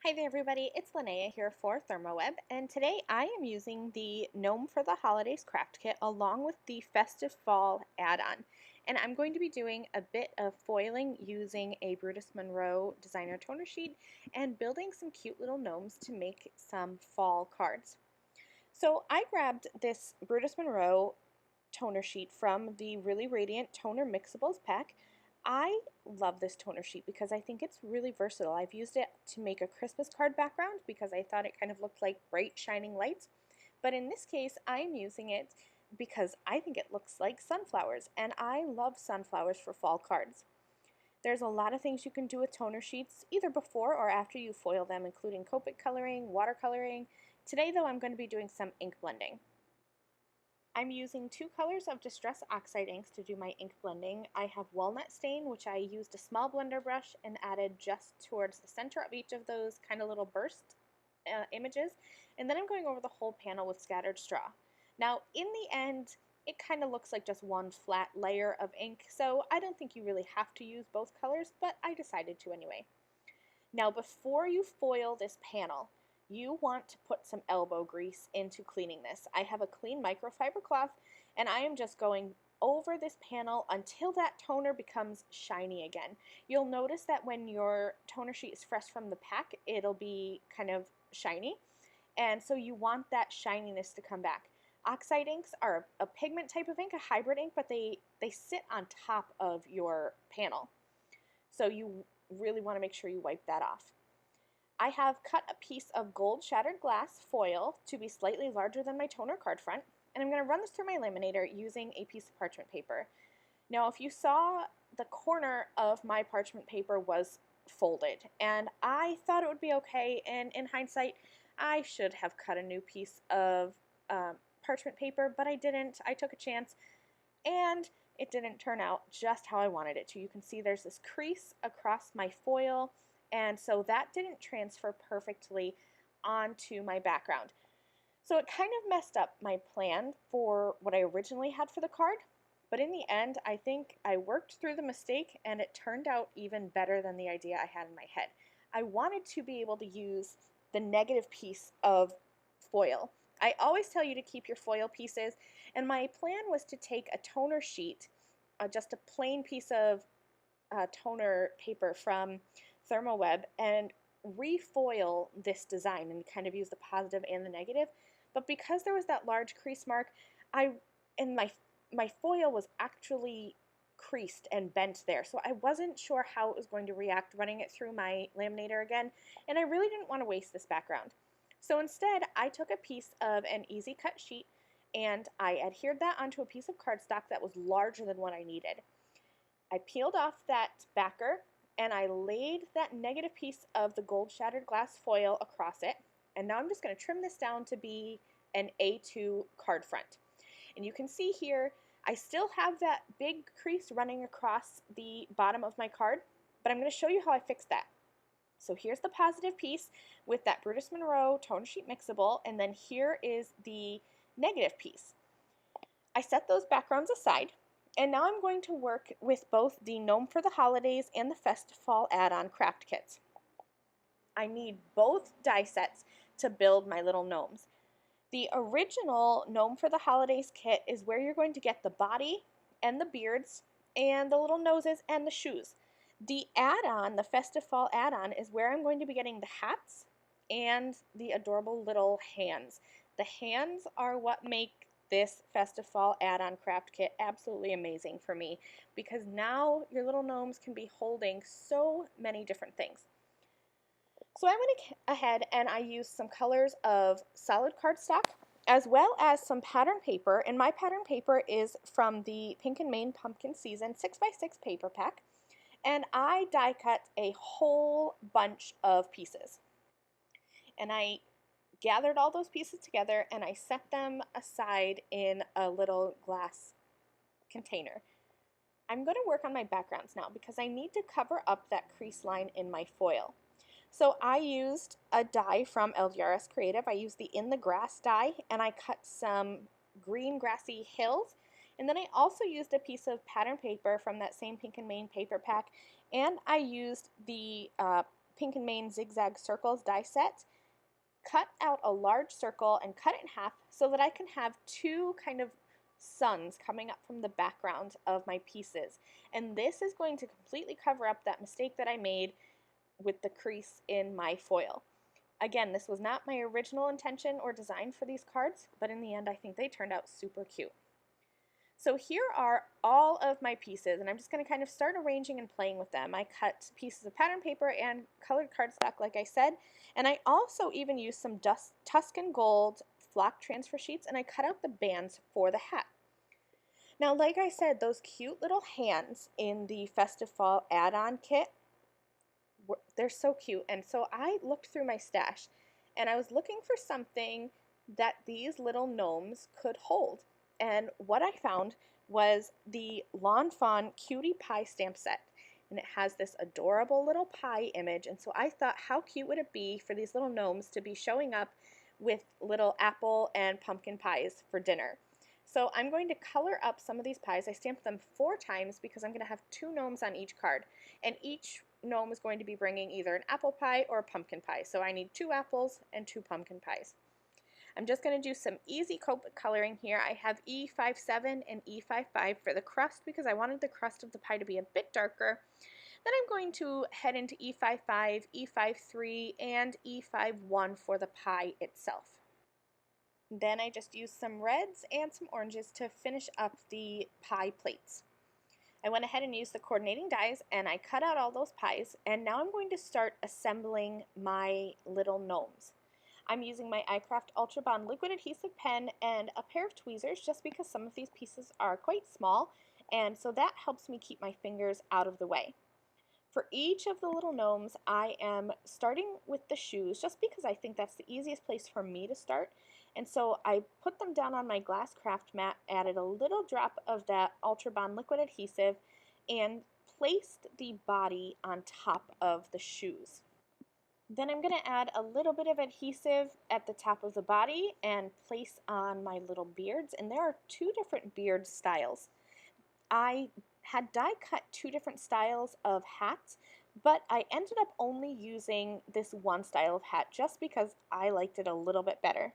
Hi there everybody, it's Lynnea here for ThermOWeb, and today I am using the Gnome for the Holidays craft kit along with the Festive Fall Add-On. And I'm going to be doing a bit of foiling using a Brutus Monroe designer toner sheet and building some cute little gnomes to make some fall cards. So I grabbed this Brutus Monroe toner sheet from the Really Radiant Toner Mixables pack. I love this toner sheet because I think it's really versatile. I've used it to make a Christmas card background because I thought it kind of looked like bright shining lights. But in this case, I'm using it because I think it looks like sunflowers, and I love sunflowers for fall cards. There's a lot of things you can do with toner sheets, either before or after you foil them, including Copic coloring, watercoloring. Today, though, I'm going to be doing some ink blending. I'm using two colors of Distress Oxide inks to do my ink blending. I have Walnut Stain, which I used a small blender brush and added just towards the center of each of those kind of little burst images. And then I'm going over the whole panel with Scattered Straw. Now, in the end, it kind of looks like just one flat layer of ink, so I don't think you really have to use both colors, but I decided to anyway. Now, before you foil this panel, you want to put some elbow grease into cleaning this. I have a clean microfiber cloth, and I am just going over this panel until that toner becomes shiny again. You'll notice that when your toner sheet is fresh from the pack, it'll be kind of shiny, and so you want that shininess to come back. Oxide inks are a pigment type of ink, a hybrid ink, but they sit on top of your panel. So you really want to make sure you wipe that off. I have cut a piece of gold shattered glass foil to be slightly larger than my toner card front, and I'm going to run this through my laminator using a piece of parchment paper. Now, if you saw, the corner of my parchment paper was folded, and I thought it would be okay, and in hindsight, I should have cut a new piece of parchment paper, but I didn't. I took a chance, and it didn't turn out just how I wanted it to. You can see there's this crease across my foil, and so that didn't transfer perfectly onto my background. So it kind of messed up my plan for what I originally had for the card, but in the end, I think I worked through the mistake and it turned out even better than the idea I had in my head. I wanted to be able to use the negative piece of foil. I always tell you to keep your foil pieces, and my plan was to take a toner sheet, just a plain piece of toner paper from ThermOWeb, and refoil this design and kind of use the positive and the negative. But because there was that large crease mark, my foil was actually creased and bent there, so I wasn't sure how it was going to react running it through my laminator again, and I really didn't want to waste this background. So instead, I took a piece of an easy cut sheet and I adhered that onto a piece of cardstock that was larger than what I needed. I peeled off that backer and I laid that negative piece of the gold shattered glass foil across it, and now I'm just going to trim this down to be an A2 card front. And you can see here I still have that big crease running across the bottom of my card, but I'm going to show you how I fixed that. So here's the positive piece with that Brutus Monroe toner sheet mixable, and then here is the negative piece. I set those backgrounds aside, and now I'm going to work with both the Gnome for the Holidays and the Festive Fall Add-On craft kits. I need both die sets to build my little gnomes. The original Gnome for the Holidays kit is where you're going to get the body and the beards and the little noses and the shoes. The add-on, the Festive Fall add-on, is where I'm going to be getting the hats and the adorable little hands. The hands are what make this Festive Fall add-on craft kit absolutely amazing for me, because now your little gnomes can be holding so many different things. So I went ahead and I used some colors of solid cardstock as well as some pattern paper, and my pattern paper is from the Pink and Main Pumpkin Season 6x6 paper pack, and I die cut a whole bunch of pieces. And I gathered all those pieces together and I set them aside in a little glass container. I'm going to work on my backgrounds now because I need to cover up that crease line in my foil. So I used a die from LGRS Creative. I used the In the Grass die, and I cut some green grassy hills. And then I also used a piece of pattern paper from that same Pink and Main paper pack, and I used the Pink and Main Zigzag Circles die set, cut out a large circle and cut it in half so that I can have two kind of suns coming up from the background of my pieces. And this is going to completely cover up that mistake that I made with the crease in my foil. Again, this was not my original intention or design for these cards, but in the end I think they turned out super cute. So here are all of my pieces, and I'm just going to kind of start arranging and playing with them. I cut pieces of pattern paper and colored cardstock, like I said, and I also even used some Tuscan Gold flock transfer sheets, and I cut out the bands for the hat. Now, like I said, those cute little hands in the Festive Fall Add-On kit, they're so cute, and so I looked through my stash, and I was looking for something that these little gnomes could hold. And what I found was the Lawn Fawn Cutie Pie stamp set. And it has this adorable little pie image. And so I thought, how cute would it be for these little gnomes to be showing up with little apple and pumpkin pies for dinner. So I'm going to color up some of these pies. I stamped them 4 times because I'm going to have 2 gnomes on each card. And each gnome is going to be bringing either an apple pie or a pumpkin pie. So I need 2 apples and 2 pumpkin pies. I'm just going to do some easy coat coloring here. I have E57 and E55 for the crust because I wanted the crust of the pie to be a bit darker. Then I'm going to head into E55, E53, and E51 for the pie itself. Then I just used some reds and some oranges to finish up the pie plates. I went ahead and used the coordinating dies and I cut out all those pies, and now I'm going to start assembling my little gnomes. I'm using my iCraft Ultra Bond liquid adhesive pen and a pair of tweezers just because some of these pieces are quite small, and so that helps me keep my fingers out of the way. For each of the little gnomes, I am starting with the shoes just because I think that's the easiest place for me to start. And so I put them down on my glass craft mat, added a little drop of that Ultra Bond liquid adhesive, and placed the body on top of the shoes. Then I'm going to add a little bit of adhesive at the top of the body and place on my little beards. And there are 2 different beard styles. I had die cut 2 different styles of hats, but I ended up only using this one style of hat just because I liked it a little bit better.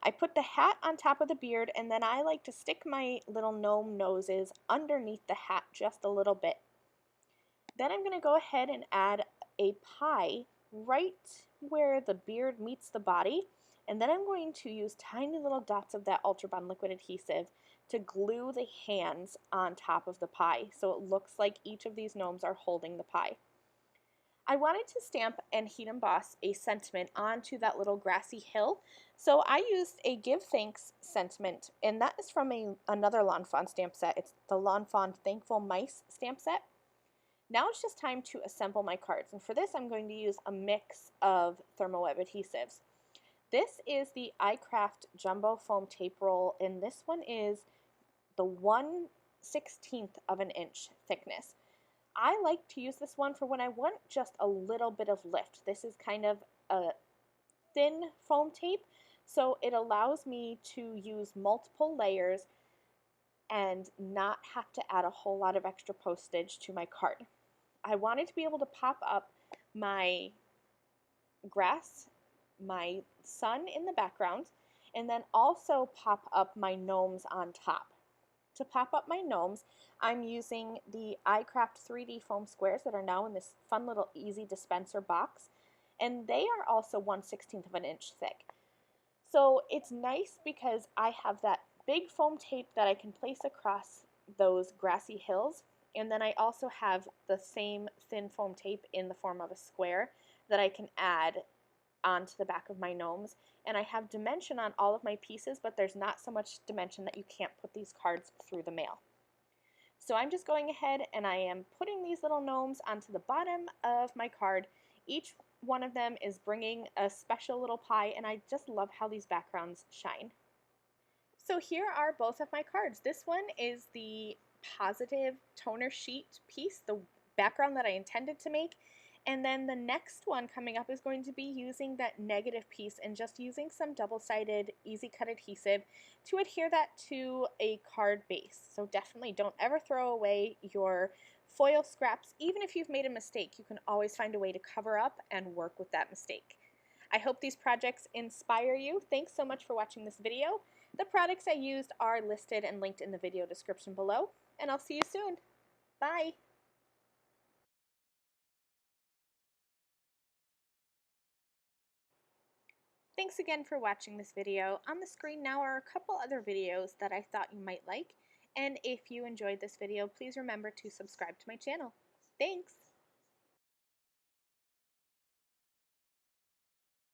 I put the hat on top of the beard, and then I like to stick my little gnome noses underneath the hat just a little bit. Then I'm going to go ahead and add a pie right where the beard meets the body, and then I'm going to use tiny little dots of that Ultra Bond liquid adhesive to glue the hands on top of the pie so it looks like each of these gnomes are holding the pie. I wanted to stamp and heat emboss a sentiment onto that little grassy hill, so I used a Give Thanks sentiment, and that is from another Lawn Fawn stamp set. It's the Lawn Fawn Thankful Mice stamp set. Now it's just time to assemble my cards, and for this I'm going to use a mix of ThermOWeb adhesives. This is the iCraft Jumbo Foam Tape Roll, and this one is the 1/16 of an inch thickness. I like to use this one for when I want just a little bit of lift. This is kind of a thin foam tape, so it allows me to use multiple layers and not have to add a whole lot of extra postage to my card. I wanted to be able to pop up my grass, my sun in the background, and then also pop up my gnomes on top. To pop up my gnomes, I'm using the iCraft 3D foam squares that are now in this fun little easy dispenser box, and they are also 1/16 of an inch thick. So it's nice because I have that big foam tape that I can place across those grassy hills, and then I also have the same thin foam tape in the form of a square that I can add onto the back of my gnomes. And I have dimension on all of my pieces, but there's not so much dimension that you can't put these cards through the mail. So I'm just going ahead and I am putting these little gnomes onto the bottom of my card. Each one of them is bringing a special little pie, and I just love how these backgrounds shine. So here are both of my cards. This one is the positive toner sheet piece, the background that I intended to make. And then the next one coming up is going to be using that negative piece and just using some double-sided easy cut adhesive to adhere that to a card base. So definitely don't ever throw away your Foil scraps, even if you've made a mistake, you can always find a way to cover up and work with that mistake. I hope these projects inspire you. Thanks so much for watching this video. The products I used are listed and linked in the video description below, and I'll see you soon. Bye! Thanks again for watching this video. On the screen now are a couple other videos that I thought you might like, and if you enjoyed this video, please remember to subscribe to my channel. Thanks!